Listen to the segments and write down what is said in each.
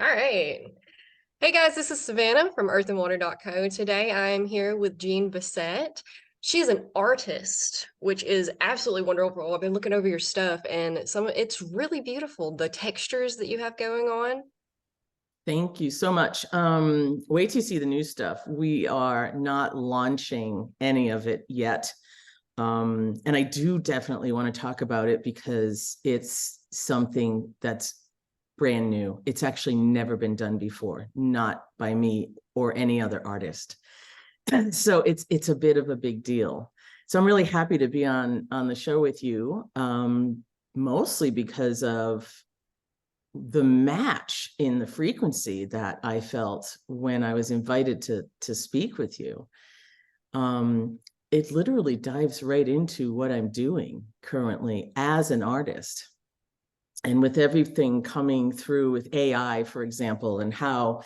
All right. Hey guys, this is Savannah from earthandwater.co. Today I'm here with Jean Bissett. She's an artist, which is absolutely wonderful. I've been looking over your stuff and it's really beautiful, the textures that you have going on. Thank you so much. Wait till you see the new stuff. We are not launching any of it yet. And I do definitely want to talk about it because it's something that's brand new. It's actually never been done before, not by me or any other artist. So it's a bit of a big deal. So I'm really happy to be on the show with you, mostly because of the match in the frequency that I felt when I was invited to speak with you. It literally dives right into what I'm doing currently as an artist. And with everything coming through with AI, for example, and how,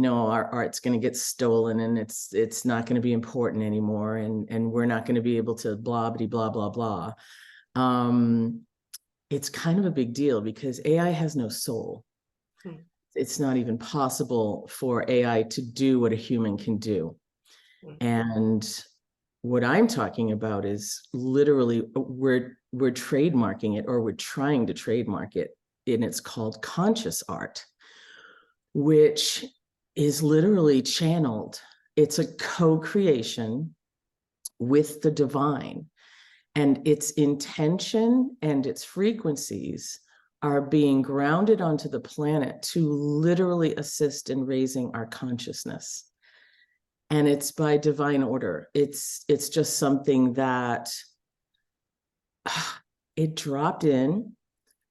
our art's going to get stolen and it's not going to be important anymore, and we're not going to be able to blah blah blah blah. It's kind of a big deal because AI has no soul. Hmm. It's not even possible for AI to do what a human can do. Hmm. And what I'm talking about is literally we're trademarking it, or we're trying to trademark it, and it's called conscious art, which is literally channeled. It's a co-creation with the divine, and its intention and its frequencies are being grounded onto the planet to literally assist in raising our consciousness. And it's by divine order. It's just something that it dropped in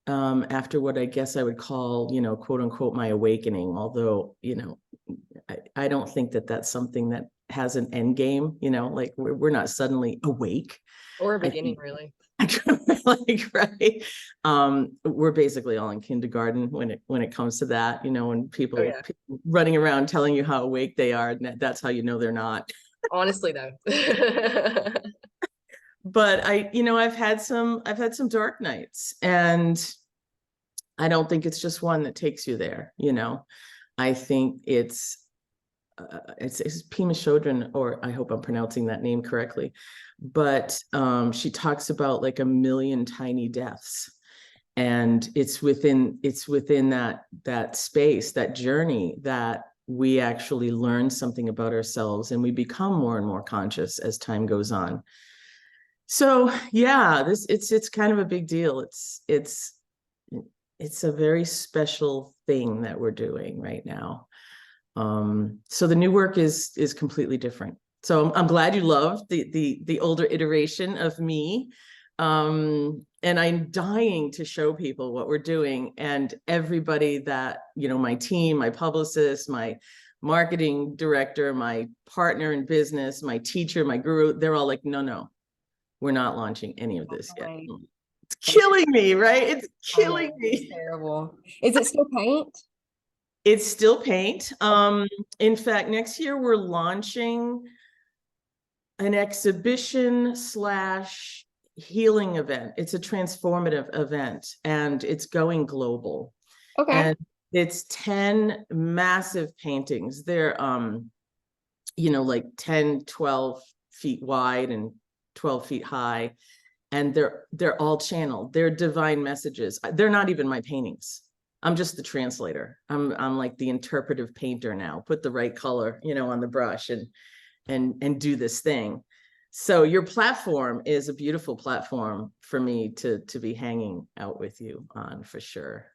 after what I guess I would call, quote unquote, my awakening. Although, I don't think that that's something that has an end game. Like we're not suddenly awake. Or a I beginning, think really. like, right. We're basically all in kindergarten when it comes to that, when Oh people yeah. running around telling you how awake they are, and that's how you know they're not. Honestly though. But I've had some dark nights, and I don't think it's just one that takes you there. I think it's Pima Chodron, or I hope I'm pronouncing that name correctly, but she talks about like a million tiny deaths, and it's within that space, that journey, that we actually learn something about ourselves, and we become more and more conscious as time goes on. So yeah, it's kind of a big deal. It's a very special thing that we're doing right now. So the new work is completely different. So I'm glad you loved the older iteration of me. And I'm dying to show people what we're doing, and everybody that, my team, my publicist, my marketing director, my partner in business, my teacher, my guru, they're all like, no, we're not launching any of this yet. Right. It's killing me, right? It's I know. killing It's me. terrible. Is it still paint? It's still paint. In fact, next year we're launching an exhibition slash healing event. It's a transformative event, and it's going global. Okay. And it's 10 massive paintings. They're like 10, 12 feet wide and 12 feet high. And they're all channeled. They're divine messages. They're not even my paintings. I'm just the translator. I'm like the interpretive painter now. Put the right color, on the brush, and do this thing. So your platform is a beautiful platform for me to be hanging out with you on, for sure.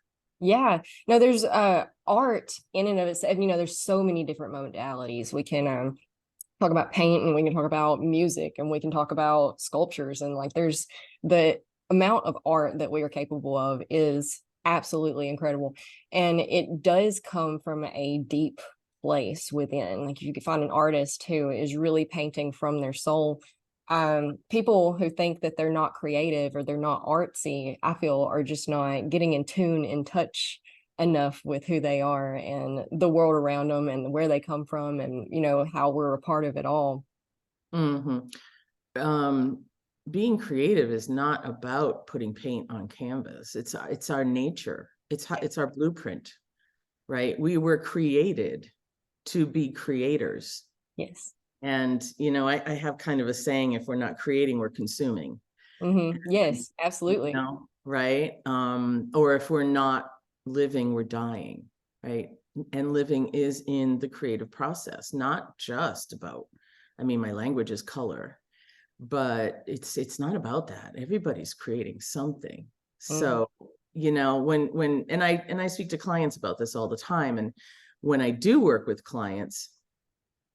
Yeah. No, there's art in and of itself. There's so many different modalities. We can talk about paint, and we can talk about music, and we can talk about sculptures, and like there's the amount of art that we are capable of is absolutely incredible. And it does come from a deep place within. Like you can find an artist who is really painting from their soul. People who think that they're not creative or they're not artsy, I feel, are just not getting in tune, in touch enough with who they are and the world around them and where they come from, and how we're a part of it all. Mm-hmm. um, Being creative is not about putting paint on canvas. It's our nature. It's our blueprint, right? We were created to be creators. Yes. And, I have kind of a saying, if we're not creating, we're consuming. Yes, absolutely. Right? Or if we're not living, we're dying, right? And living is in the creative process, not just about, my language is color, but it's not about that. Everybody's creating something. Mm. So, when I speak to clients about this all the time, and when I do work with clients,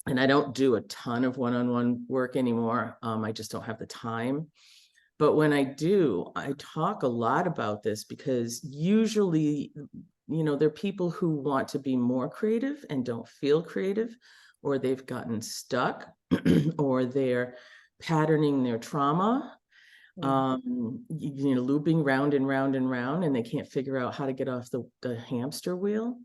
and I don't do a ton of one-on-one work anymore, I just don't have the time. But when I do, I talk a lot about this, because usually, there are people who want to be more creative and don't feel creative, or they've gotten stuck, or they're patterning their trauma, looping round and round and round, and they can't figure out how to get off the hamster wheel.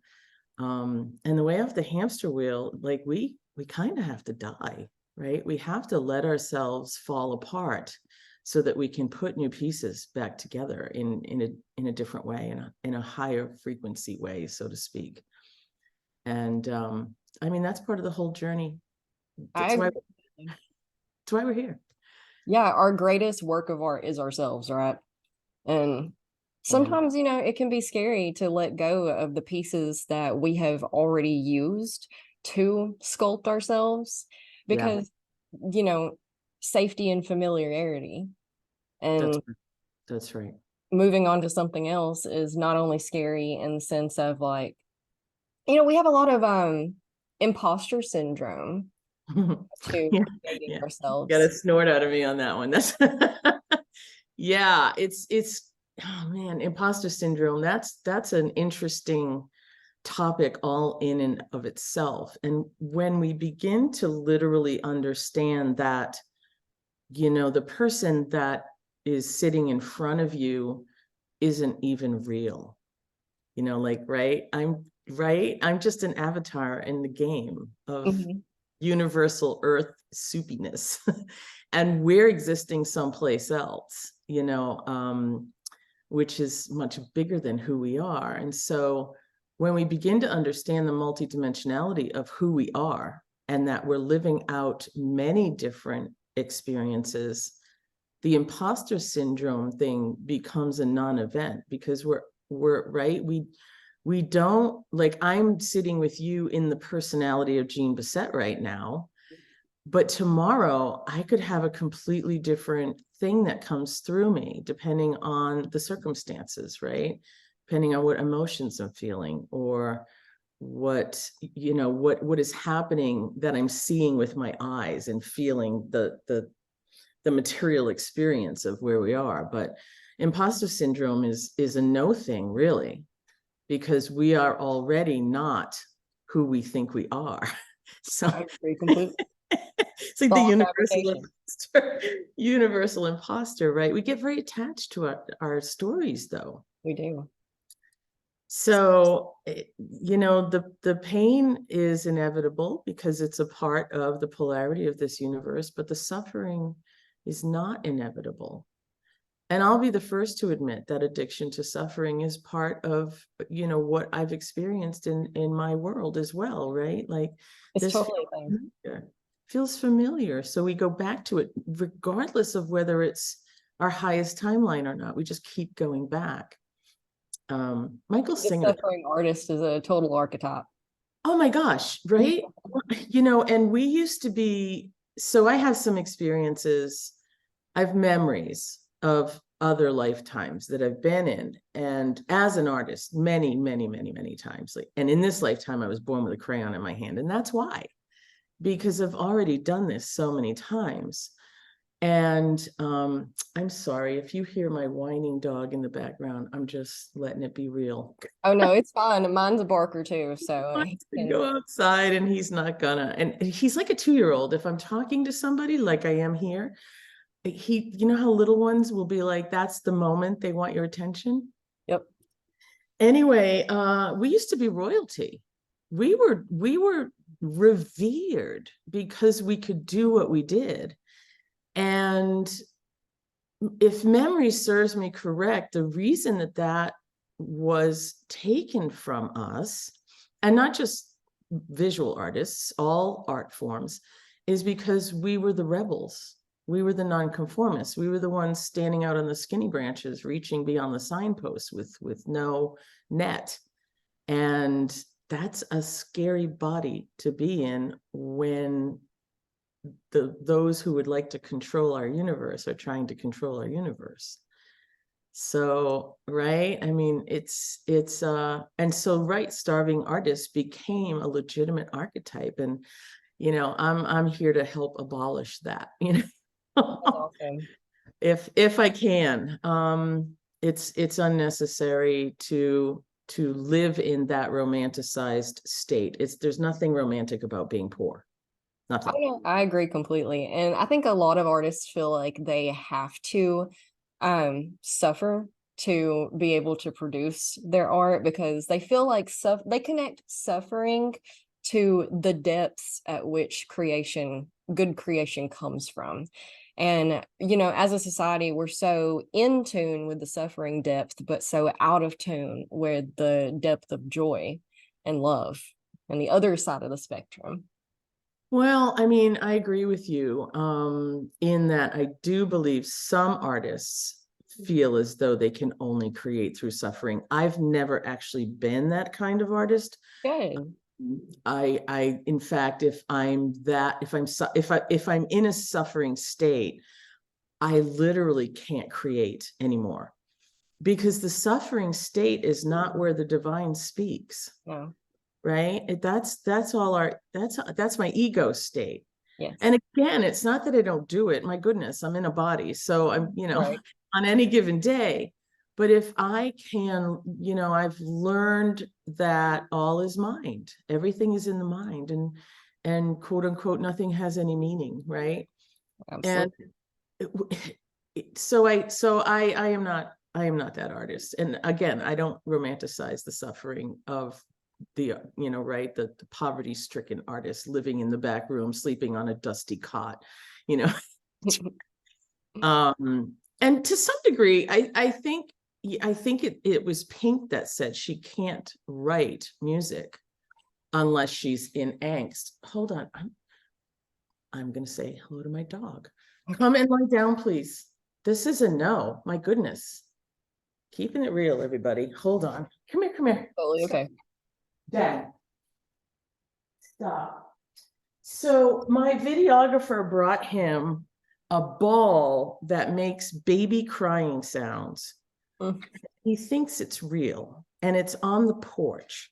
And the way off the hamster wheel, like we kind of have to die, right? We have to let ourselves fall apart so that we can put new pieces back together in a different way, in a higher frequency way, so to speak. And that's part of the whole journey. I That's why agree. we're here. Yeah, our greatest work of art is ourselves, right? And Yeah. sometimes, it can be scary to let go of the pieces that we have already used to sculpt ourselves, Yeah. because, you know, safety and familiarity, That's and that's right. moving on to something else is not only scary in the sense of like, we have a lot of imposter syndrome to Yeah. creating Yeah. Got a ourselves. snort out of me on that one. That's yeah, it's oh man, imposter syndrome. That's an interesting topic all in and of itself. And when we begin to literally understand that, the person that is sitting in front of you isn't even real, right? I'm just an avatar in the game of Mhm. universal earth soupiness. And we're existing someplace else, which is much bigger than who we are. And so when we begin to understand the multidimensionality of who we are, and that we're living out many different experiences, the imposter syndrome thing becomes a non-event, because we're right. We don't, like, I'm sitting with you in the personality of Jean Bissett right now, but tomorrow I could have a completely different thing that comes through me, depending on the circumstances, right? Depending on what emotions I'm feeling, or what is happening that I'm seeing with my eyes and feeling the material experience of where we are. But imposter syndrome is a no thing, really, because we are already not who we think we are. So I agree completely. it's like It's the all universal fabrication. imposter, universal imposter, right? We get very attached to our stories, though. We do. So, the pain is inevitable because it's a part of the polarity of this universe, but the suffering is not inevitable. And I'll be the first to admit that addiction to suffering is part of, what I've experienced in my world as well, right? Like, It's this totally a thing. feels familiar. So we go back to it, regardless of whether it's our highest timeline or not. We just keep going back. Michael The Singer. suffering artist is a total archetype. Oh my gosh, right? And we used to be, so I have some experiences, I have memories of other lifetimes that I've been in. And as an artist, many, many, many, many times. Like, and in this lifetime, I was born with a crayon in my hand. And that's why, because I've already done this so many times. And I'm sorry if you hear my whining dog in the background. I'm just letting it be real. Oh no, it's fine. Mine's a barker too, so he To can. go outside, and he's not gonna. And he's like a 2-year-old. If I'm talking to somebody like I am here, you know how little ones will be like, that's the moment they want your attention. Yep. Anyway, we used to be royalty. We were revered because we could do what we did. And if memory serves me correct, the reason that was taken from us and not just visual artists, all art forms, is because we were the rebels. We were the nonconformists. We were the ones standing out on the skinny branches, reaching beyond the signposts with no net. And that's a scary body to be in when those who would like to control our universe are trying to control our universe. So, right, I mean, and so, right, starving artists became a legitimate archetype. And I'm here to help abolish that, That's awesome. if I can. It's unnecessary to live in that romanticized state. There's nothing romantic about being poor. Nothing. I agree completely. And I think a lot of artists feel like they have to suffer to be able to produce their art, because they feel like they connect suffering to the depths at which good creation comes from. And as a society, we're so in tune with the suffering depth, but so out of tune with the depth of joy and love and the other side of the spectrum. Well, I mean, I agree with you in that I do believe some artists feel as though they can only create through suffering. I've never actually been that kind of artist. Good. In fact, if I'm in a suffering state, I literally can't create anymore, because the suffering state is not where the divine speaks. No. Right? That's my ego state. Yes. And again, it's not that I don't do it. My goodness, I'm in a body. So I'm, Right. on any given day. But if I can, I've learned that all is mind. Everything is in the mind, and quote unquote, nothing has any meaning, right? Absolutely. And so I am not that artist. And again, I don't romanticize the suffering of the right, the poverty-stricken artist living in the back room, sleeping on a dusty cot, and to some degree, I think it was Pink that said she can't write music unless she's in angst. Hold on, I'm gonna say hello to my dog. Come and lie down, please. This is a no. My goodness, keeping it real, everybody. Hold on. Come here. Totally okay. Dad, stop. So my videographer brought him a ball that makes baby crying sounds. Mm. He thinks it's real, and it's on the porch.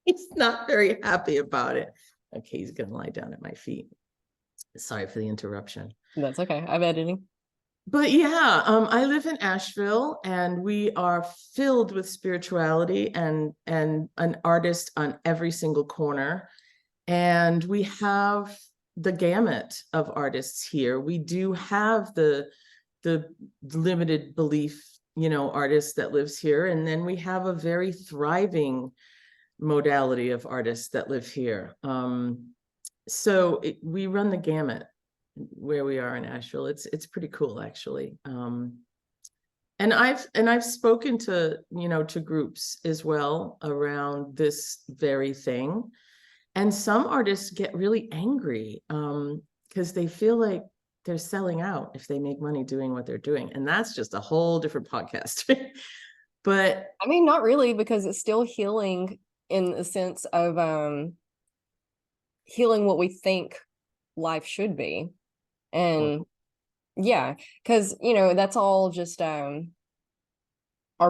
He's not very happy about it. Okay, he's gonna lie down at my feet. Sorry for the interruption. That's okay. I'm editing. But yeah, I live in Asheville, and we are filled with spirituality and an artist on every single corner. And we have the gamut of artists here. We do have the limited belief, artist that lives here. And then we have a very thriving modality of artists that live here. So we run the gamut where we are in Asheville. It's pretty cool, actually. And I've spoken to to groups as well around this very thing. And some artists get really angry because they feel like they're selling out if they make money doing what they're doing. And that's just a whole different podcast. But I mean, not really, because it's still healing in the sense of healing what we think life should be. And yeah, because that's all just our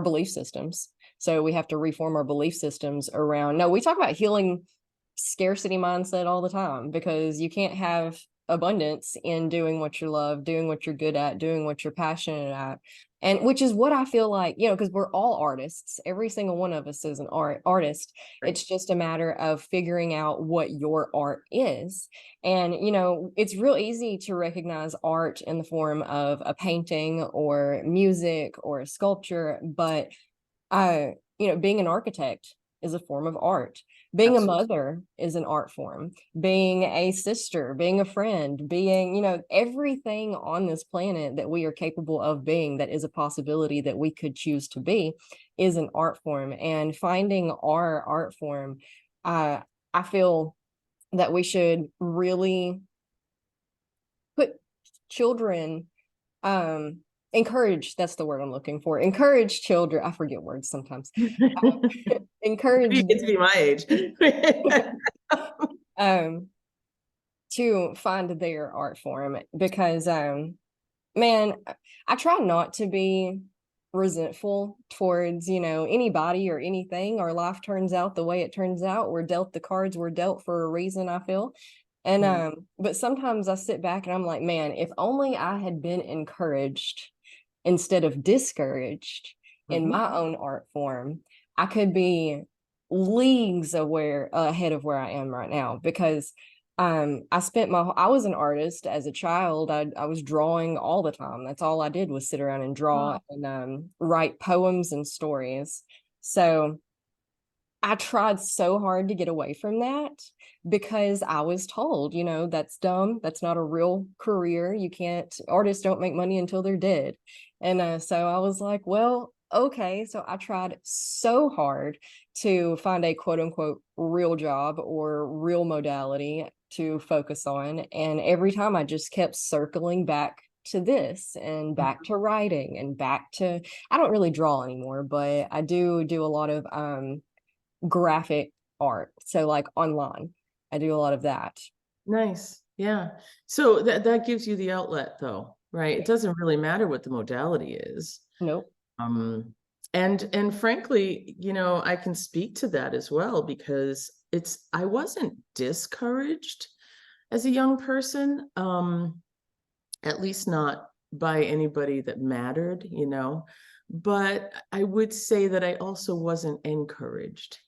belief systems. So we have to reform our belief systems around. No, we talk about healing scarcity mindset all the time, because you can't have abundance in doing what you love, doing what you're good at, doing what you're passionate at. And which is what I feel like, because we're all artists. Every single one of us is an artist. Right. It's just a matter of figuring out what your art is. And, it's real easy to recognize art in the form of a painting or music or a sculpture. But, being an architect, is a form of art. Being a Absolutely. mother is an art form. Being a sister, being a friend, being, everything on this planet that we are capable of being, that is a possibility that we could choose to be, is an art form. And finding our art form, I feel that we should really put children, encourage, that's the word I'm looking for, encourage children, I forget words sometimes, encourage You get to be my age. um to find their art form, because man, I try not to be resentful towards, anybody or anything. Our life turns out the way it turns out. We're dealt the cards we're dealt for a reason, I feel. And Mm, but sometimes I sit back and I'm like, man, if only I had been encouraged instead of discouraged in mhm. my own art form, I could be leagues aware ahead of where I am right now. Because I was an artist as a child. I was drawing all the time. That's all I did, was sit around and draw Wow. and write poems and stories. So I tried so hard to get away from that, because I was told, that's dumb. That's not a real career. You can't, artists don't make money until they're dead. And so I was like, well, okay. So I tried so hard to find a quote unquote real job or real modality to focus on. And every time I just kept circling back to this and back to writing and back to, I don't really draw anymore, but I do a lot of graphic art. So like online, I do a lot of that. Nice. Yeah. So that gives you the outlet though, right? It doesn't really matter what the modality is. Nope. Um, and frankly, I can speak to that as well, because I wasn't discouraged as a young person, at least not by anybody that mattered. But I would say that I also wasn't encouraged.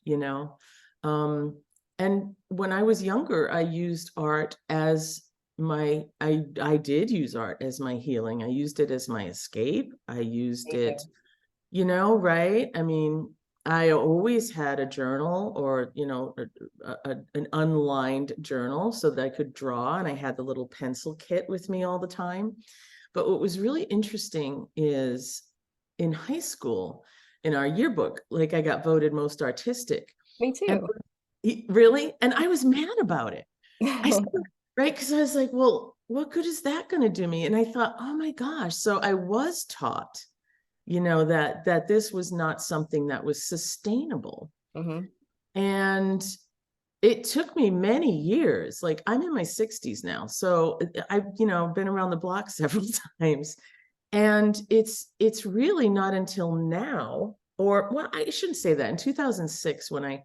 Um, and when I was younger, I used art as I did use art as my healing. I used it as my escape. I used Me it, too. right? I mean, I always had a journal, or, an unlined journal so that I could draw, and I had the little pencil kit with me all the time. But what was really interesting is in high school, in our yearbook, like, I got voted most artistic. Me And too. really, and I was mad about it. I said, right, because I was like, well, what good is that going to do me? And I thought, oh my gosh. So I was taught, that this was not something that was sustainable. Hmm. And it took me many years. Like, I'm in my 60s now, so I've, been around the block several times. And it's really not until now, or, well, I shouldn't say that, in 2006, when I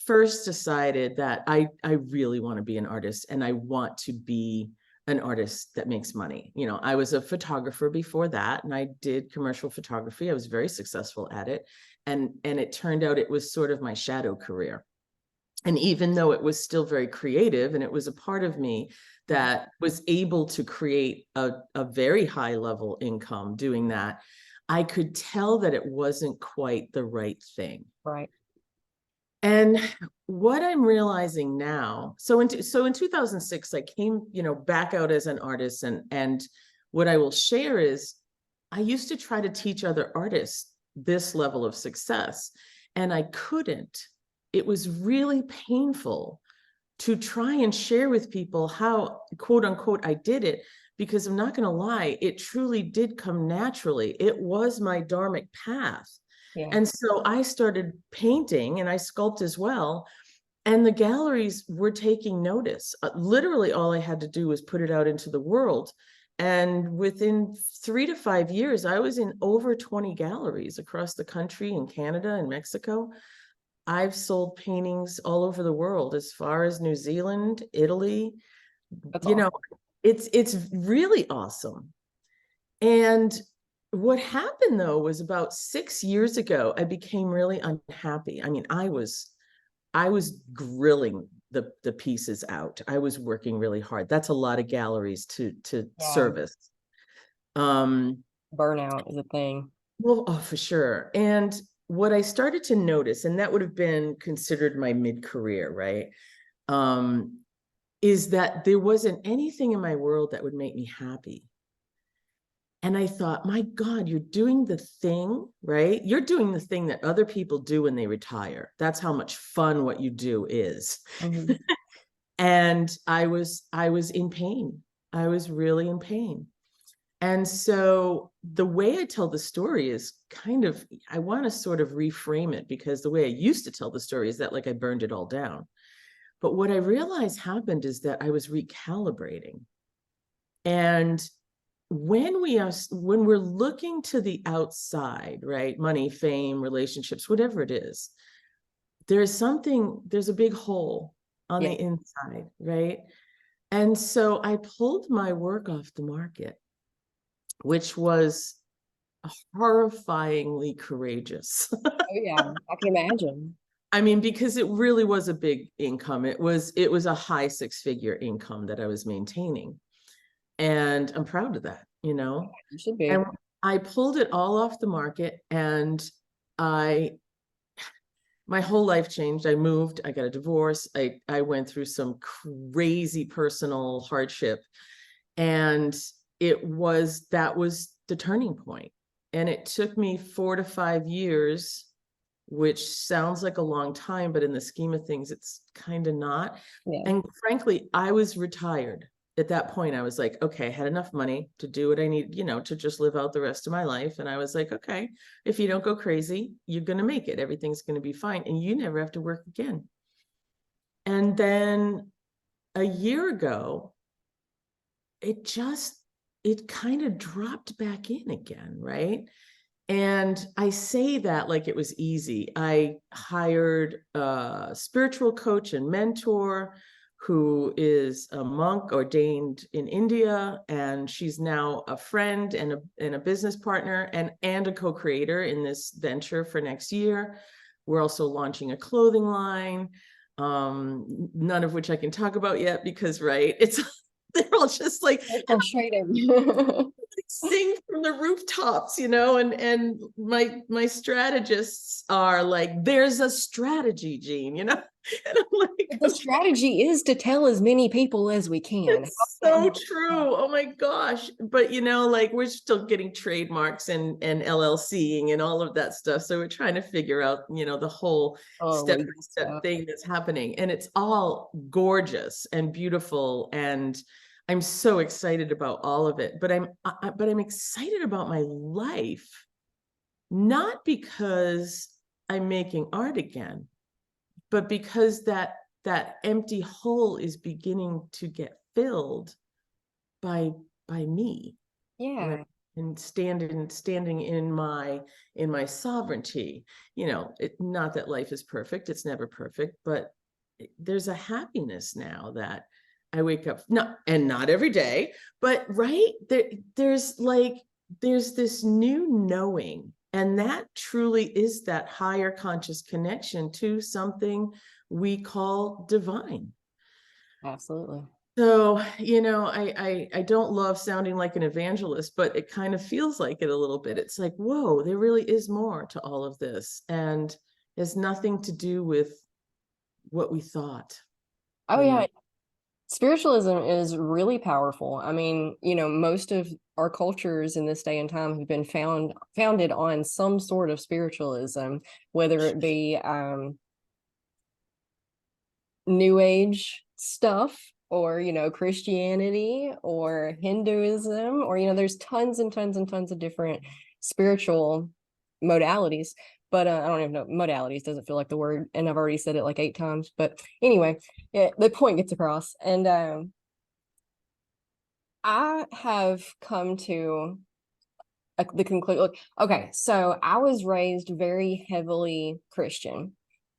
first decided that I really want to be an artist, and I want to be an artist that makes money. I was a photographer before that, and I did commercial photography. I was very successful at it. And it turned out it was sort of my shadow career. And even though it was still very creative, and it was a part of me that was able to create a very high level income doing that, I could tell that it wasn't quite the right thing. Right. And what I'm realizing now, so in 2006, I came, back out as an artist, and what I will share is, I used to try to teach other artists this level of success, and I couldn't. It was really painful to try and share with people how, quote unquote, I did it, because I'm not going to lie, it truly did come naturally. It was my dharmic path. Yeah. And so I started painting, and I sculpt as well. And the galleries were taking notice. Literally, all I had to do was put it out into the world. And within 3 to 5 years, I was in over 20 galleries across the country, in Canada and Mexico. I've sold paintings all over the world, as far as New Zealand, Italy. That's You know, awesome. it's really awesome. And what happened though was, about 6 years ago, I became really unhappy. I mean, I was grilling the pieces out. I was working really hard. That's a lot of galleries to Yeah. service. Um, Burnout is a thing. well, oh, for sure. And what I started to notice, and that would have been considered my mid-career, right? Is that there wasn't anything in my world that would make me happy. And I thought, my God, you're doing the thing, right? You're doing the thing that other people do when they retire. That's how much fun what you do is. Mhm. And I was in pain. I was really in pain. And so the way I tell the story is kind of, I want to sort of reframe it, because the way I used to tell the story is that like I burned it all down. But what I realized happened is that I was recalibrating. And when we're looking to the outside, right? Money, fame, relationships, whatever it is, there's a big hole on Yeah. the inside, right? And so I pulled my work off the market, which was horrifyingly courageous. Oh yeah, I can imagine. I mean, because it really was a big income. It was a high six-figure income that I was maintaining. And I'm proud of that, you know. You should be. And I pulled it all off the market, and I my whole life changed. I moved, I got a divorce, I went through some crazy personal hardship. And that was the turning point. And it took me 4 to 5 years, which sounds like a long time, but in the scheme of things, it's kind of not. Yeah. And frankly, I was retired. At that point, I was like, okay, I had enough money to do what I need, to just live out the rest of my life. And I was like, okay, if you don't go crazy, you're going to make it. Everything's going to be fine. And you never have to work again. And then a year ago, it kind of dropped back in again, right? And I say that like it was easy. I hired a spiritual coach and mentor who is a monk ordained in India, and she's now a friend and a business partner and a co-creator in this venture for next year. We're also launching a clothing line, none of which I can talk about yet because, right, they're all just like It's frustrating. sing from the rooftops, and my strategists are like, there's a strategy, Jean, and I'm like, The okay, strategy is to tell as many people as we can. it's so true. Oh my gosh. But like we're still getting trademarks and LLCing and all of that stuff. So we're trying to figure out, the whole Oh, legal step-by-step stuff. thing that's happening. And it's all gorgeous and beautiful. And I'm so excited about all of it. But I'm excited about my life, not because I'm making art again, but because that empty hole is beginning to get filled by me, right? Yeah. And standing in my sovereignty. Not that life is perfect, it's never perfect, but there's a happiness now that I wake up, not every day, but right there's this new knowing, and that truly is that higher conscious connection to something we call divine. Absolutely. So, I don't love sounding like an evangelist, but it kind of feels like it a little bit. It's like, whoa, there really is more to all of this, and has nothing to do with what we thought, Oh you know. yeah. Spiritualism is really powerful. I mean, most of our cultures in this day and time have been founded on some sort of spiritualism, whether it be New Age stuff or, Christianity or Hinduism, or, there's tons and tons and tons of different spiritual modalities. But I don't even know, modalities doesn't feel like the word, and I've already said it like 8 times. But anyway, yeah, the point gets across. And I have come to the conclusion. Okay, so I was raised very heavily Christian.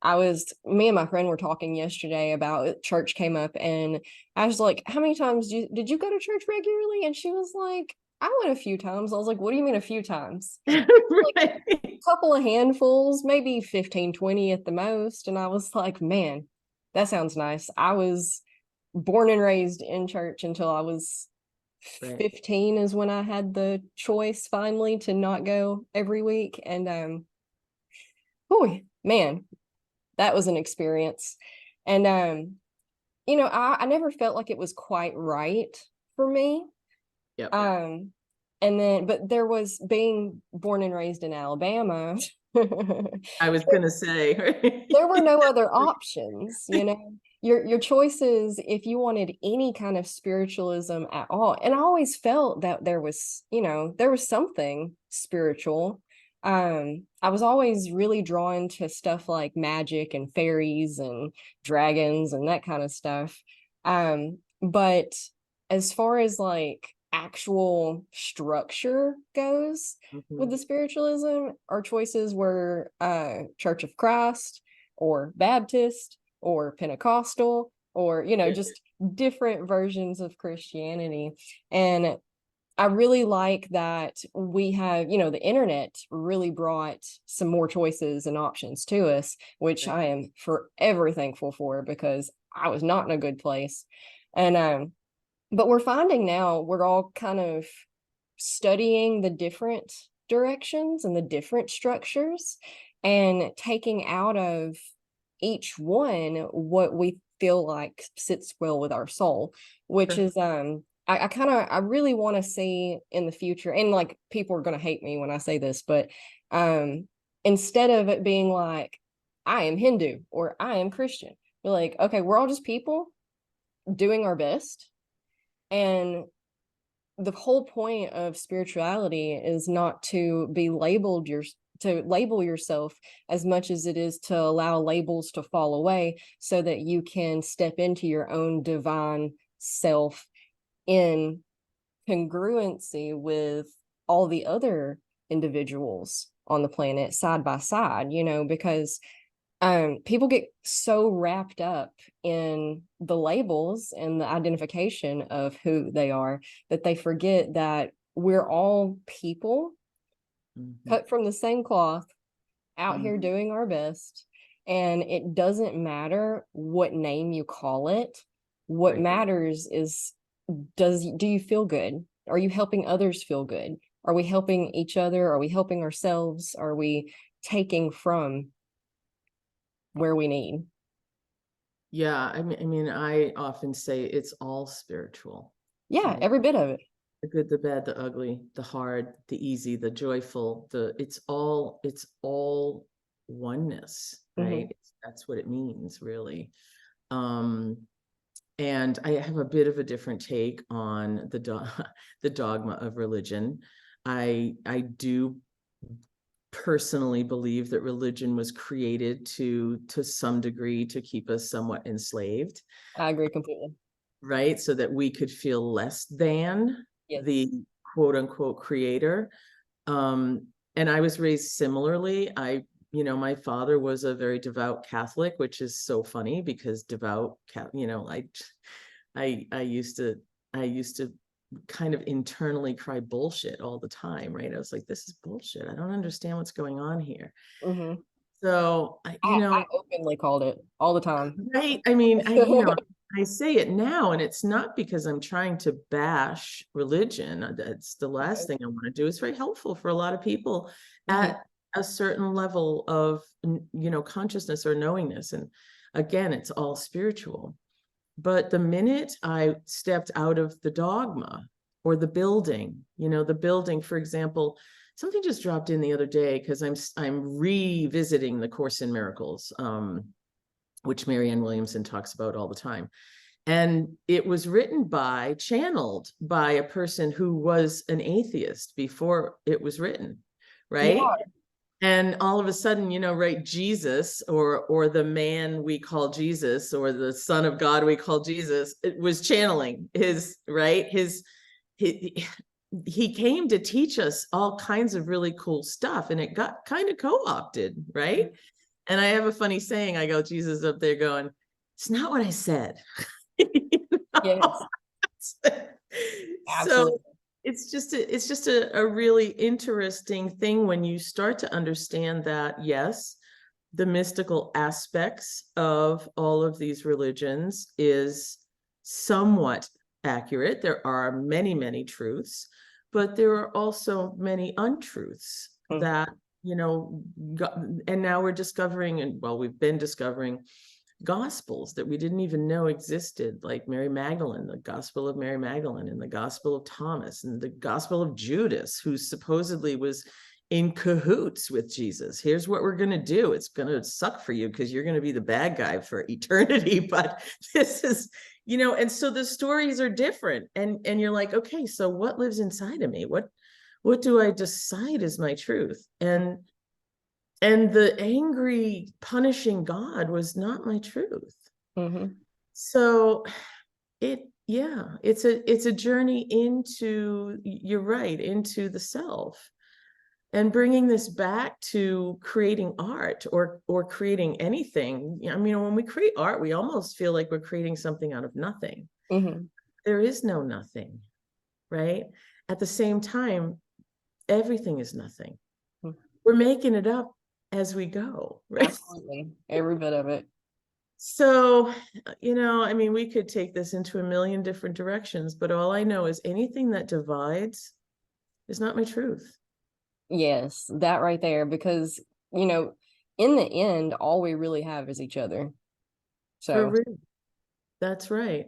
Me and my friend were talking yesterday about church came up, and I was like, how many times did you go to church regularly? And she was like, I went a few times. I was like, what do you mean a few times? Like Right. a couple of handfuls, maybe 15, 20 at the most. And I was like, man, that sounds nice. I was born and raised in church until I was Right. 15 is when I had the choice finally to not go every week. And whew, man, that was an experience. And I never felt like it was quite right for me. Yep. And then, but there was, being born and raised in Alabama, I was gonna say, right? there were no other options, your choices if you wanted any kind of spiritualism at all. And I always felt that there was something spiritual. I was always really drawn to stuff like magic and fairies and dragons and that kind of stuff. But as far as like actual structure goes, with the spiritualism, our choices were Church of Christ or Baptist or Pentecostal, or just different versions of Christianity. And I really like that we have, the internet really brought some more choices and options to us, which I am forever thankful for, because I was not in a good place. And but we're finding now we're all kind of studying the different directions and the different structures, and taking out of each one what we feel like sits well with our soul, which is I really want to see in the future. And like, people are going to hate me when I say this, but instead of it being like, I am Hindu or I am Christian, we're like, okay, we're all just people doing our best. And the whole point of spirituality is not to be labeled to label yourself, as much as it is to allow labels to fall away, so that you can step into your own divine self in congruency with all the other individuals on the planet side by side, because people get so wrapped up in the labels and the identification of who they are that they forget that we're all people cut from the same cloth, out here doing our best. And it doesn't matter what name you call it. What matters is, do you feel good? Are you helping others feel good? Are we helping each other? Are we helping ourselves? Are we taking from where we need? Yeah, I often say it's all spiritual. Yeah, right? every bit of it. The good, the bad, the ugly, the hard, the easy, the joyful, it's all oneness, right? That's what it means, really. And I have a bit of a different take on the dogma of religion. I do personally believe that religion was created to some degree to keep us somewhat enslaved. I agree completely. Right? So that we could feel less than the quote unquote creator. And I was raised similarly. My father was a very devout Catholic, which is so funny because devout, I used to kind of internally cry bullshit all the time, right? I was like, this is bullshit. I don't understand what's going on here. So, I openly called it all the time. Right. I say it now, and it's not because I'm trying to bash religion. That's the last thing I want to do. It's very helpful for a lot of people at a certain level of, consciousness or knowingness. And again, it's all spiritual. But the minute I stepped out of the dogma or the building, for example, something just dropped in the other day because I'm revisiting the Course in Miracles, which Marianne Williamson talks about all the time. And it was channeled by a person who was an atheist before it was written, right? Yeah. And all of a sudden, right, Jesus or the man we call Jesus or the Son of God we call Jesus, it was channeling he came to teach us all kinds of really cool stuff, and it got kind of co-opted, right? And I have a funny saying. I go, Jesus up there going, it's not what I said. Yes. So it's just a really interesting thing when you start to understand that, yes, the mystical aspects of all of these religions is somewhat accurate. There are many, many truths, but there are also many untruths that you know, and now we're discovering, and well, we've been discovering gospels that we didn't even know existed, like Mary Magdalene, the Gospel of Mary Magdalene, and the Gospel of Thomas, and the Gospel of Judas, who supposedly was in cahoots with Jesus. Here's what we're going to do. It's going to suck for you because you're going to be the bad guy for eternity. But this is, you know, and so the stories are different. And you're like, okay, so what lives inside of me? What do I decide is my truth? And the angry, punishing God was not my truth. Mm-hmm. So it's a journey into, you're right, into the self, and bringing this back to creating art or creating anything. I mean, when we create art, we almost feel like we're creating something out of nothing. Mm-hmm. There is no nothing, right? At the same time, everything is nothing. Mm-hmm. We're making it up as we go, right? Absolutely. Every bit of it. So, you know, I mean, we could take this into a million different directions, but all I know is anything that divides is not my truth. Yes, that right there, because, you know, in the end, all we really have is each other. For So, real. That's right.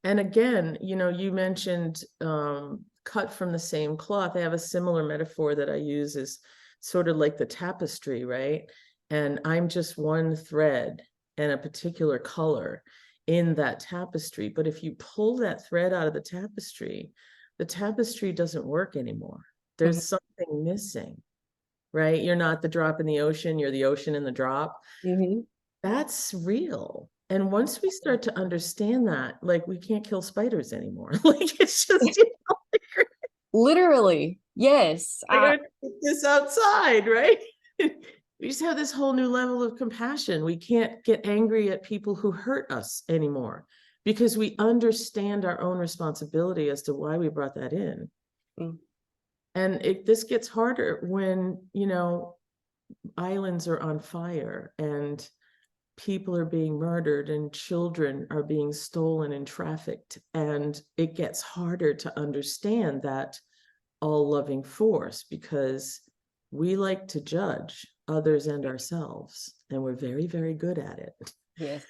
And again, you know, you mentioned cut from the same cloth. I have a similar metaphor that I use, is sort of like the tapestry, right? And I'm just one thread and a particular color in that tapestry. But if you pull that thread out of the tapestry doesn't work anymore. mhm, There's something missing, right? You're not the drop in the ocean, you're the ocean in the drop. mhm. That's real. And once we start to understand that, like, we can't kill spiders anymore. Like, it's just, you know, Literally, yes. I gotta take this outside, right? We just have this whole new level of compassion. We can't get angry at people who hurt us anymore because we understand our own responsibility as to why we brought that in. Mm. And this gets harder when, you know, islands are on fire and people are being murdered and children are being stolen and trafficked. And it gets harder to understand that all-loving force because we like to judge others and ourselves, and we're very, very good at it. Yes.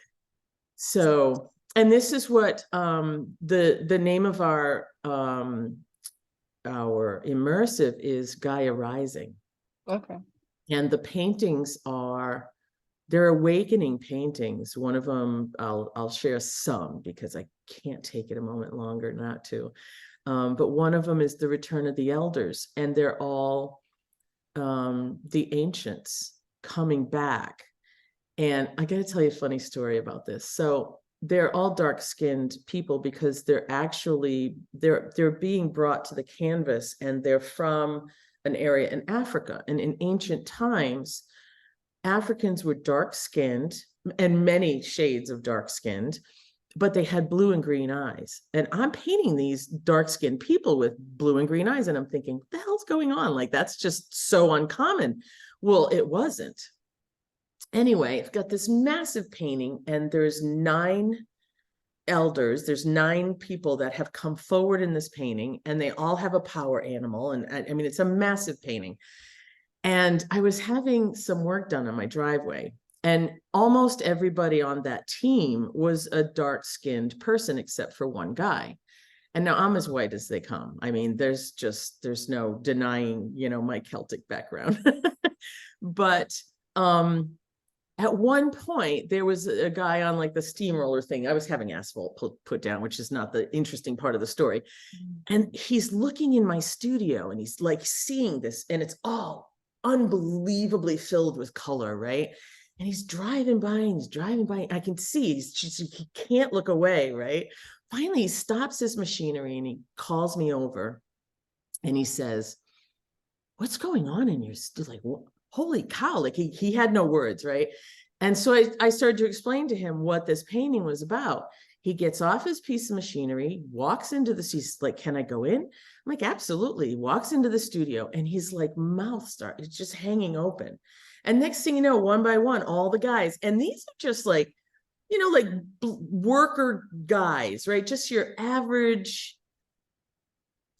So, and this is what the name of our immersive is Gaia Rising. Okay. And the paintings are, they're awakening paintings. One of them, I'll share some because I can't take it a moment longer not to. But one of them is the Return of the Elders, and they're all the ancients coming back. And I got to tell you a funny story about this. So they're all dark-skinned people because they're actually they're being brought to the canvas, and they're from an area in Africa. And in ancient times, Africans were dark-skinned and many shades of dark-skinned, but they had blue and green eyes. And I'm painting these dark-skinned people with blue and green eyes, and I'm thinking, what the hell's going on? Like, that's just so uncommon. Well, it wasn't. Anyway, I've got this massive painting, and there's 9 elders. There's 9 people that have come forward in this painting, and they all have a power animal. And I mean, it's a massive painting. And I was having some work done on my driveway, and almost everybody on that team was a dark-skinned person except for one guy. And now I'm as white as they come. I mean, there's no denying, you know, my Celtic background. But at one point, there was a guy on like the steamroller thing. I was having asphalt put down, which is not the interesting part of the story. And he's looking in my studio, and he's like seeing this, and it's all unbelievably filled with color, right? And he's driving by, and he's driving by. I can see he can't look away, right? Finally, he stops his machinery and he calls me over, and he says, "What's going on in your studio?" Like, holy cow! Like, he had no words, right? And so I started to explain to him what this painting was about. He gets off his piece of machinery, walks into he's like, "Can I go in?" I'm like, "Absolutely." He walks into the studio, and he's like, mouth started just hanging open. And next thing you know, one by one, all the guys, and these are just like, you know, like worker guys, right? Just your average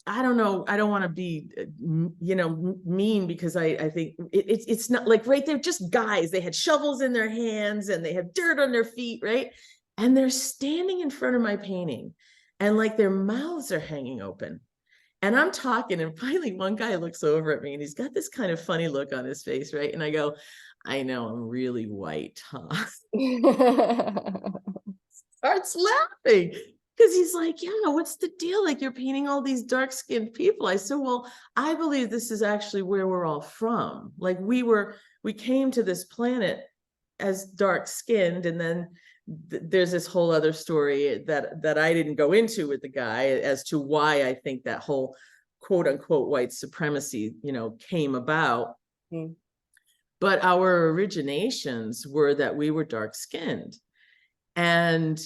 I don't know, I don't want to be, mean, because I think it's not like, right, they're just guys. They had shovels in their hands and they had dirt on their feet, right? And they're standing in front of my painting and like their mouths are hanging open. And I'm talking, and finally one guy looks over at me and he's got this kind of funny look on his face, right? And I go, I know, I'm really white, huh? Starts laughing because he's like, yeah, what's the deal? Like, you're painting all these dark-skinned people. I said, well, I believe this is actually where we're all from. Like, we came to this planet as dark-skinned, and then there's this whole other story that I didn't go into with the guy as to why I think that whole quote unquote white supremacy, came about. Mm. But our originations were that we were dark-skinned. And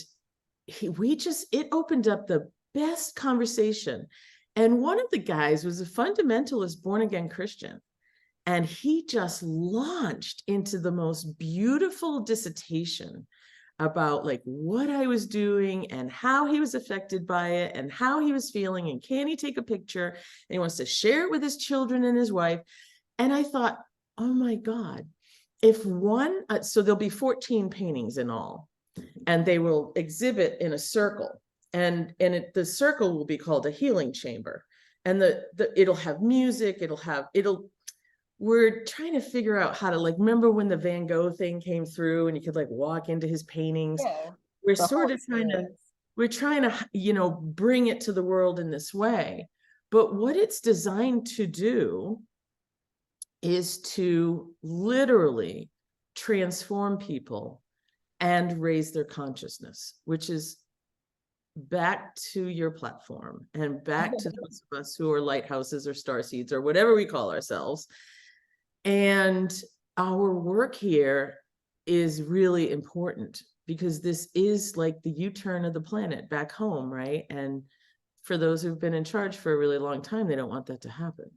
it opened up the best conversation. And one of the guys was a fundamentalist born-again Christian. And he just launched into the most beautiful dissertation about like what I was doing and how he was affected by it and how he was feeling, and can he take a picture, and he wants to share it with his children and his wife. And I thought, oh my God, if one, so there'll be 14 paintings in all, and they will exhibit in a circle, and the circle will be called a healing chamber, and it'll have music, we're trying to figure out how to, like, remember when the Van Gogh thing came through and you could like walk into his paintings? Yeah. We're The sort whole of trying to, experience. bring it to the world in this way. But what it's designed to do is to literally transform people and raise their consciousness, which is back to your platform and back to those of us who are lighthouses or starseeds or whatever we call ourselves. And our work here is really important because this is like the U-turn of the planet back home, right? And for those who've been in charge for a really long time, they don't want that to happen.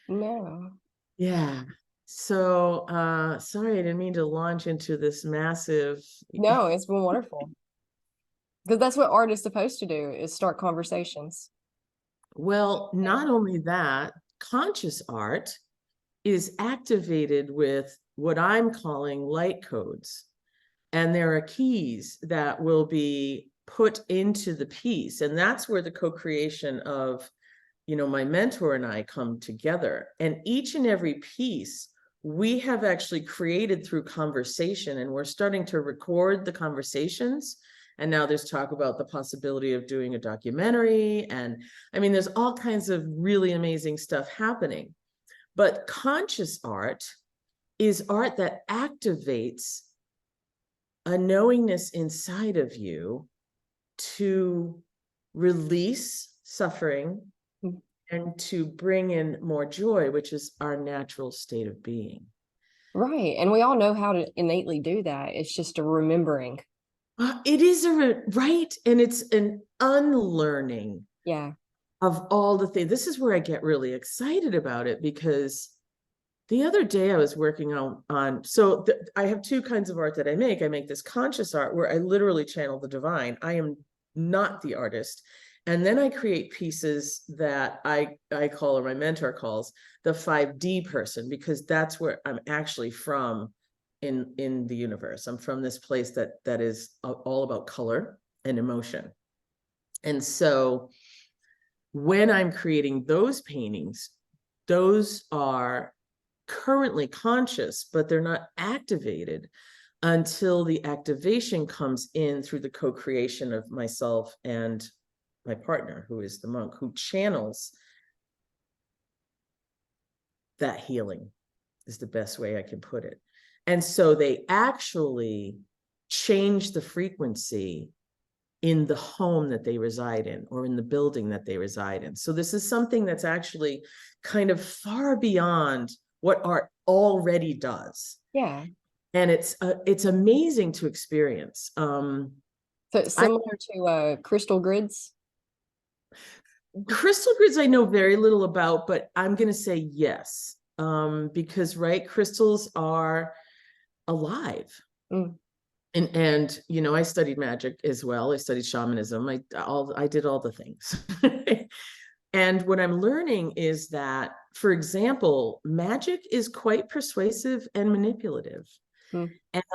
No. Yeah. So sorry, I didn't mean to launch into this massive. No, it's been wonderful. Because that's what art is supposed to do, is start conversations. Well, not only that, conscious art is activated with what I'm calling light codes. And there are keys that will be put into the piece. And that's where the co-creation of, my mentor and I come together. And each and every piece we have actually created through conversation, and we're starting to record the conversations. And now there's talk about the possibility of doing a documentary. And I mean, there's all kinds of really amazing stuff happening. But conscious art is art that activates a knowingness inside of you to release suffering and to bring in more joy, which is our natural state of being. Right. And we all know how to innately do that. It's just a remembering. It is right. And it's an unlearning Yeah. of all the things. This is where I get really excited about it, because the other day I was working on so I have two kinds of art that I make. I make this conscious art where I literally channel the divine. I am not the artist. And then I create pieces that I call, or my mentor calls, the 5D person, because that's where I'm actually from in the universe. I'm from this place that is all about color and emotion. And so when I'm creating those paintings, those are currently conscious, but they're not activated until the activation comes in through the co-creation of myself and my partner, who is the monk, who channels that healing, is the best way I can put it. And so they actually change the frequency in the home that they reside in, or in the building that they reside in. So this is something that's actually kind of far beyond what art already does. Yeah. And it's amazing to experience. So it's similar to crystal grids. Crystal grids I know very little about, but I'm going to say yes, because right, crystals are alive. Mm. And I studied magic as well. I studied shamanism. I did all the things. And what I'm learning is that, for example, magic is quite persuasive and manipulative. Hmm.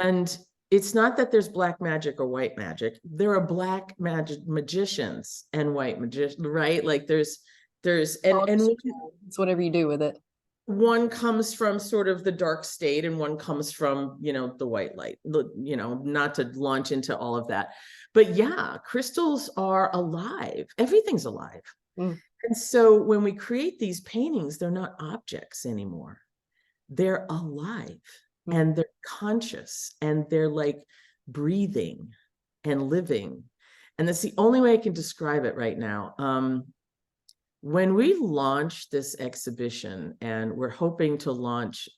And it's not that there's black magic or white magic. There are black magic magicians and white magicians, right? Like and It's whatever you do with it. one comes from sort of the dark state and one comes from, the white light, not to launch into all of that. But yeah, crystals are alive. Everything's alive. Mm. And so when we create these paintings, they're not objects anymore. They're alive and they're conscious and they're like breathing and living. And that's the only way I can describe it right now. When we launch this exhibition, and we're hoping to launch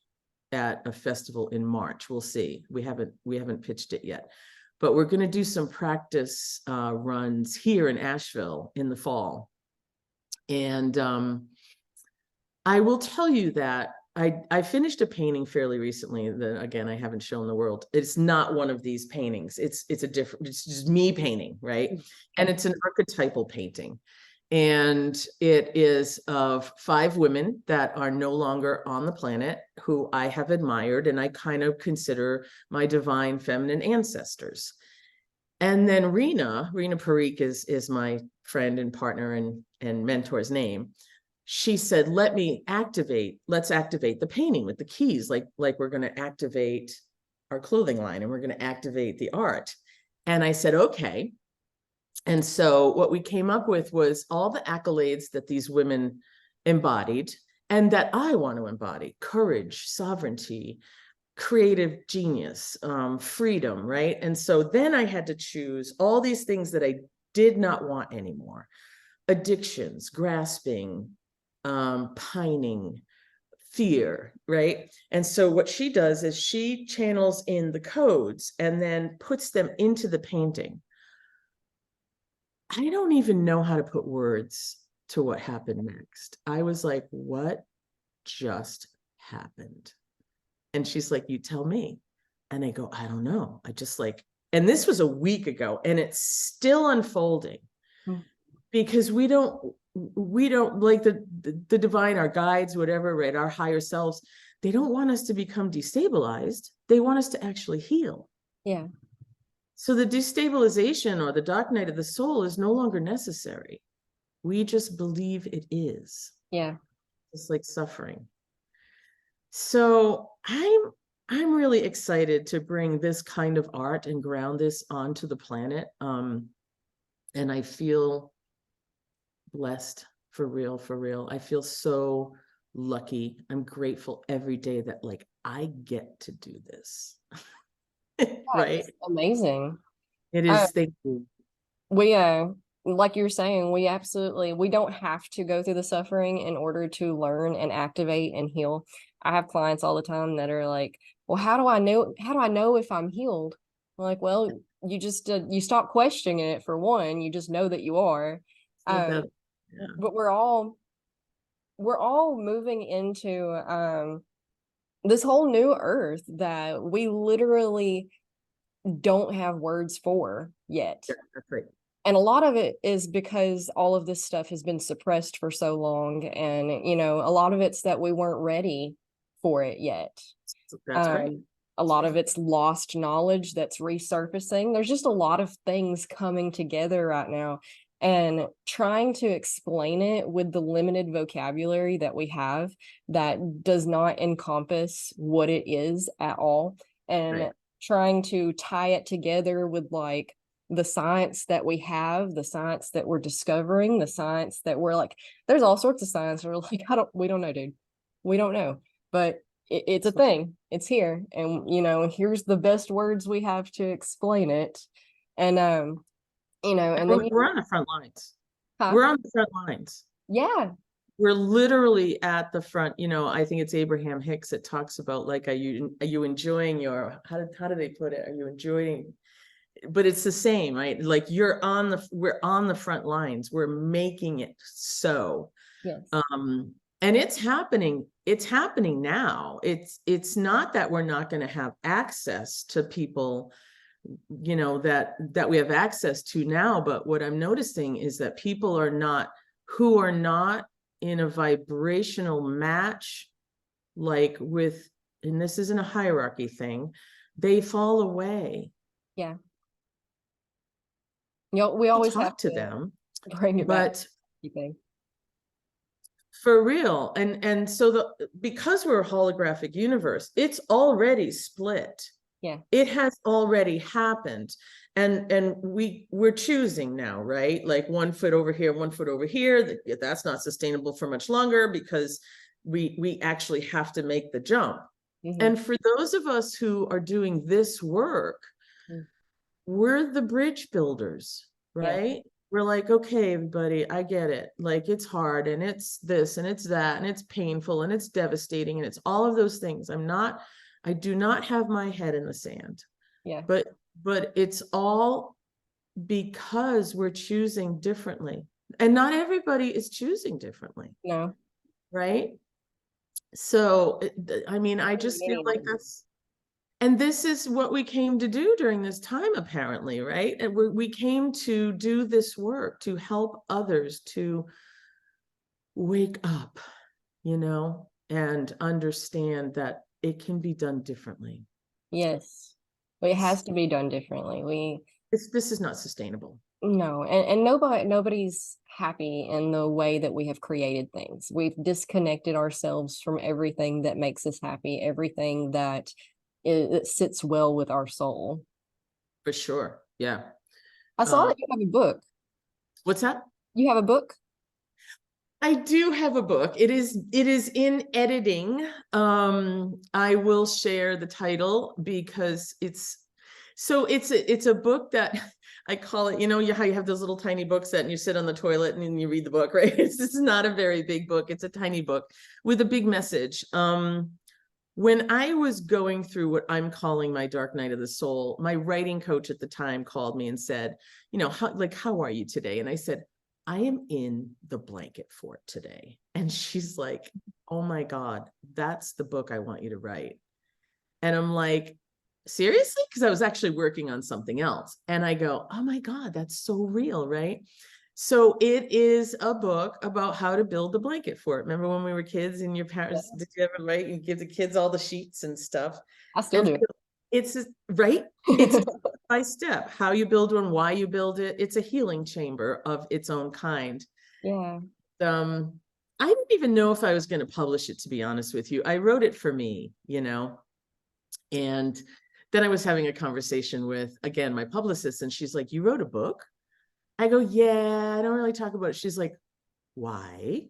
at a festival in March, we'll see. We haven't pitched it yet, but we're going to do some practice runs here in Asheville in the fall. And I will tell you that I finished a painting fairly recently that, again, I haven't shown the world. It's not one of these paintings. It's just me painting, right? And it's an archetypal painting. And it is of 5 women that are no longer on the planet, who I have admired and I kind of consider my divine feminine ancestors. And then Rena Parikh is my friend and partner and mentor's name. She said, let's activate the painting with the keys, like we're going to activate our clothing line and we're going to activate the art. And I said, okay. And so what we came up with was all the accolades that these women embodied and that I want to embody: courage, sovereignty, creative genius, freedom, right? And so then I had to choose all these things that I did not want anymore: addictions, grasping, pining, fear, right? And so what she does is she channels in the codes and then puts them into the painting. I don't even know how to put words to what happened next. I was like, what just happened? And she's like, you tell me. And I go, I don't know. And this was a week ago and it's still unfolding because we don't like the divine, our guides, whatever, right? Our higher selves, they don't want us to become destabilized. They want us to actually heal. Yeah. So the destabilization or the dark night of the soul is no longer necessary. We just believe it is. Yeah. It's like suffering. So I'm really excited to bring this kind of art and ground this onto the planet. And I feel blessed, for real, for real. I feel so lucky. I'm grateful every day that I get to do this. Right? Amazing. It is. Thank you. We like you're saying, we don't have to go through the suffering in order to learn and activate and heal. I have clients all the time that are like, well, how do I know if I'm healed? I'm like, well, you just you stop questioning it, for one. You just know that you are. Yeah. But we're all moving into this whole new earth that we literally don't have words for yet. Yeah, that's right. And a lot of it is because all of this stuff has been suppressed for so long. And, a lot of it's that we weren't ready for it yet. That's right. A lot of it's lost knowledge that's resurfacing. There's just a lot of things coming together right now. And trying to explain it with the limited vocabulary that we have that does not encompass what it is at all. And trying to tie it together with the science that we have, the science that we're discovering, the science that we're there's all sorts of science. We're like, we don't know, dude. We don't know. But it's a thing. It's here. And, here's the best words we have to explain it. And, and then we're on the front lines. Huh? We're on the front lines. Yeah. We're literally at the front. I think it's Abraham Hicks that talks about are you enjoying your, how do they put it? Are you enjoying, but it's the same, right? We're on the front lines. We're making it so. Yes. And it's happening now. It's not that we're not going to have access to people, that we have access to now. But what I'm noticing is that people are not who are not in a vibrational match, like with, and this isn't a hierarchy thing, they fall away. Yeah. We I'll always have talk to to them, bring it back. but Keeping. for real. And so because we're a holographic universe, it's already split. Yeah. It has already happened. And we're choosing now, right? Like 1 foot over here, 1 foot over here. That's not sustainable for much longer because we actually have to make the jump. Mm-hmm. And for those of us who are doing this work, we're the bridge builders, right? Yeah. We're like, okay, everybody, I get it. Like, it's hard and it's this and it's that and it's painful and it's devastating and it's all of those things. I do not have my head in the sand. Yeah. But it's all because we're choosing differently. And not everybody is choosing differently. No. Right? So, I mean, I just feel like and this is what we came to do during this time, apparently, right? And we came to do this work, to help others to wake up, and understand that it can be done differently. Yes. But it has to be done differently. This is not sustainable. No, and nobody's happy in the way that we have created things. We've disconnected ourselves from everything that makes us happy, everything that sits well with our soul. For sure. Yeah. I saw that you have a book. What's that? You have a book? I do have a book. It is in editing. I will share the title because it's a book that I call it, how you have those little tiny books that you sit on the toilet and then you read the book, right? It's not a very big book. It's a tiny book with a big message. When I was going through what I'm calling my dark night of the soul, my writing coach at the time called me and said, how are you today? And I said, I am in the blanket fort today. And she's like, oh my God, that's the book I want you to write. And I'm like, seriously? Because I was actually working on something else. And I go, oh my God, that's so real, right? So it is a book about how to build the blanket fort. Remember when we were kids and your parents, did you ever, right? You give the kids all the sheets and stuff. I still do. It's right. It's step by step, how you build one, why you build it. It's a healing chamber of its own kind. Yeah. I didn't even know if I was going to publish it, to be honest with you. I wrote it for me, and then I was having a conversation with, again, my publicist, and she's like, you wrote a book? I go, yeah, I don't really talk about it. She's like, why?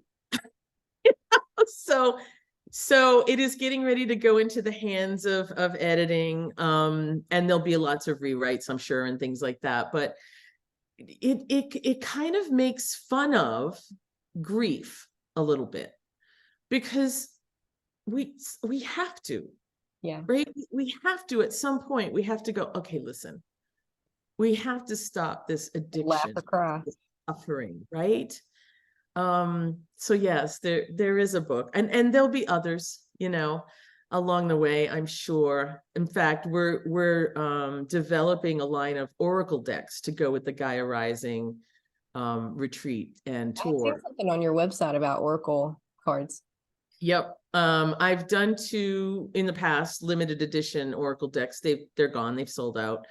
So it is getting ready to go into the hands of editing. And there'll be lots of rewrites, I'm sure, and things like that. But it kind of makes fun of grief a little bit, because we have to. Yeah. Right? We have to, at some point, we have to go, okay, listen, we have to stop this addiction, laugh or cry, suffering, right? So yes, there is a book, and there'll be others, along the way, I'm sure. In fact, we're developing a line of oracle decks to go with the Gaia Rising retreat and tour. I've seen something on your website about oracle cards. Yep. I've done 2 in the past, limited edition oracle decks. They're gone, they've sold out.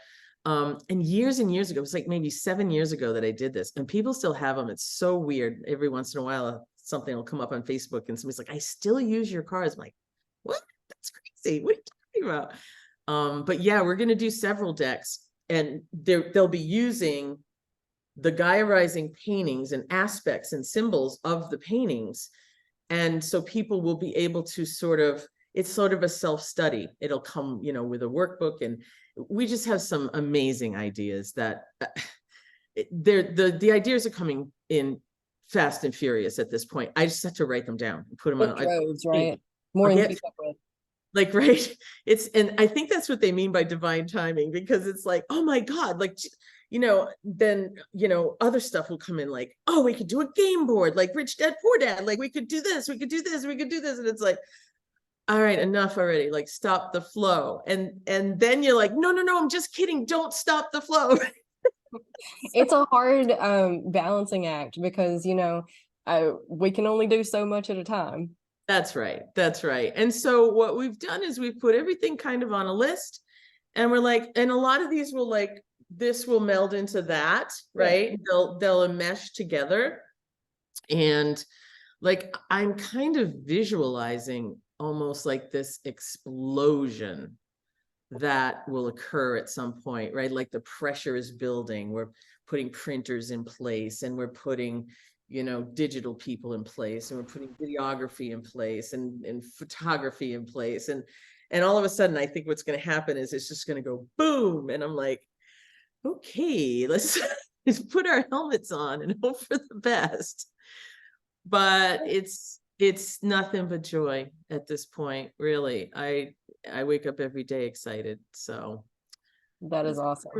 And years ago, it was like maybe 7 years ago that I did this, and people still have them. It's so weird. Every once in a while, something will come up on Facebook and somebody's like, I still use your cards. I'm like, what? That's crazy. What are you talking about? But yeah, we're going to do several decks, and they'll be using the Gaia Rising paintings and aspects and symbols of the paintings. And so people will be able to it's sort of a self-study. It'll come, with a workbook, and we just have some amazing ideas that the ideas are coming in fast and furious at this point. I just have to write them down and put them on droves, right? More than keep up with. Like, right. And I think that's what they mean by divine timing, because it's like, oh my God, like, then, other stuff will come in, like, oh, we could do a game board, like Rich Dad, Poor Dad, like we could do this, we could do this, we could do this. And it's like, all right, enough already, like, stop the flow. And then you're like, no, I'm just kidding. Don't stop the flow. It's a hard balancing act, because, we can only do so much at a time. That's right. That's right. And so what we've done is we've put everything kind of on a list, and we're like, and a lot of these will like, this will meld into that, right? They'll mesh together. And like, I'm kind of visualizing almost like this explosion that will occur at some point, right? Like the pressure is building. We're putting printers in place, and we're putting, digital people in place, and we're putting videography in place, and photography in place. And all of a sudden, I think what's going to happen is it's just going to go boom. And I'm like, okay, let's put our helmets on and hope for the best. But it's nothing but joy at this point, really. I wake up every day excited. So That is awesome.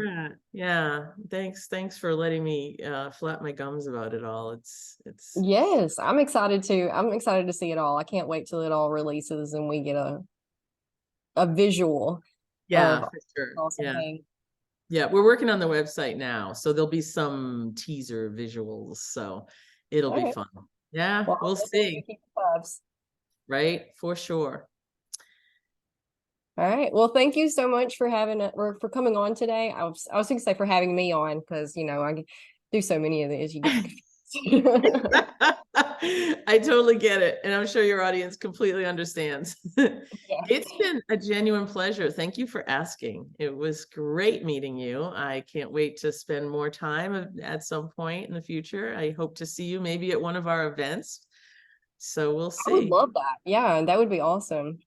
yeah, thanks for letting me flap my gums about it all. It's Yes, I'm excited too. I'm excited to see it all. I can't wait till it all releases and we get a visual yeah, of for sure. awesome Yeah. thing. Yeah, we're working on the website now, so there'll be some teaser visuals, so it'll All be right. fun. Yeah, Well, we'll I'll definitely see. keep the tabs. Right, for sure. All right. Well, thank you so much for having or for coming on today. I was going to say for having me on because I do so many of these. You get confused. I totally get it, and I'm sure your audience completely understands. Yeah. It's been a genuine pleasure. Thank you for asking. It was great meeting you. I can't wait to spend more time at some point in the future. I hope to see you maybe at one of our events. So we'll I would see. love that. Yeah, that would be awesome.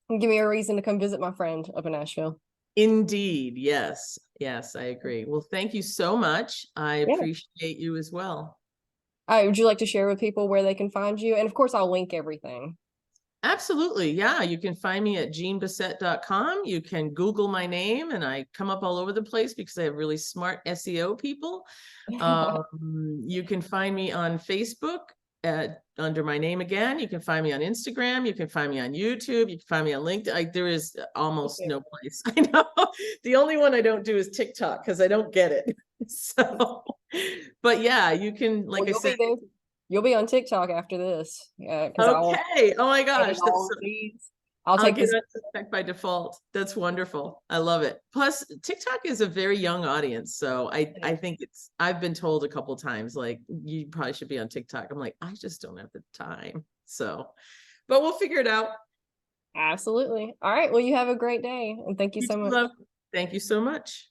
Give me a reason to come visit my friend up in Nashville. Indeed. Yes. Yes, I agree. Well, thank you so much. I Yeah. appreciate you as well. Would you like to share with people where they can find you? And of course, I'll link everything. Absolutely. Yeah. You can find me at jeanbassett.com. You can Google my name, and I come up all over the place because I have really smart SEO people. You can find me on Facebook under my name again. You can find me on Instagram. You can find me on YouTube. You can find me on LinkedIn. There is almost no place. I know. The only one I don't do is TikTok because I don't get it. So, but yeah, you can, like Well, I said, you'll be on TikTok after this. Yeah, because I'll okay. Oh my edit gosh. all of these. I'll I'll take get this. on TikTok by default. That's wonderful. I love it. Plus, TikTok is a very young audience. So I think I've been told a couple times, like, you probably should be on TikTok. I'm like, I just don't have the time. So, but we'll figure it out. Absolutely. All right. Well, you have a great day. And thank you You so too, much. love. Thank you so much.